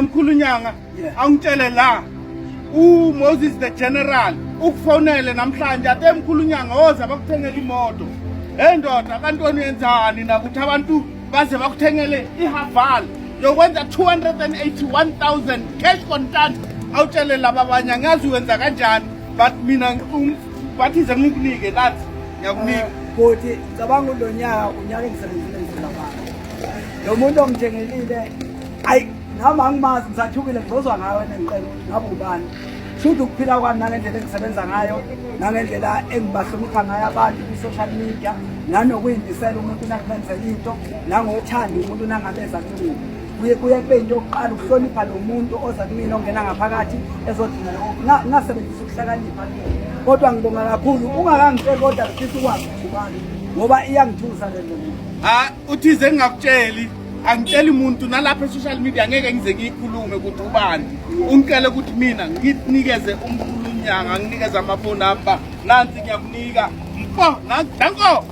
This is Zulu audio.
Mkhulunyanga angitshele la uMoses the General ukufonele namhlanje ate Mkhulunyanga woza bakuthengele imoto. Hey ndoda abantwana yenzani nakuthi abantu baze bakuthengele iHaval yokwenza 281,000 cash contant. Awutshele laba abanye angazi wenza kanjani but mina bathi ze ngikunike lathi ngiyakunika. Kodwa cabanga lo nyaka unyaka engisebenzile ngiselapha. Lo muntu ongithengelile ayi noma angimazi ngisathukile ngizozwa ngawe nengicela ngabe ubani. Should ukuphila kwami nangendlela engisebenza ngayo nangendlela engibahlonipha ngayo abantu ku-social media nanokuyindisela umuntu nakumenzela into nangothanda umuntu nangabeza kumina. Kuye kube into yokuqala ukuhlonipha lo muntu oza kumina ongena ngaphakathi ezodinga ngasebenzisa ukuhlakanipha kodwa ngibonga kakhulu ungakangitsheli kodwa ngifisa ukwazi ubani ngoba iyangithusa le nto. Uthize ngingakutsheli angitsheli umuntu nalapha e-social media ngeke ngize ngiyikhulume ukuthi ubani ungicele ukuthi mina nginikeze uMkhulunyanga nginikeze amafoni number nansi ngiyakunika mfo nanko.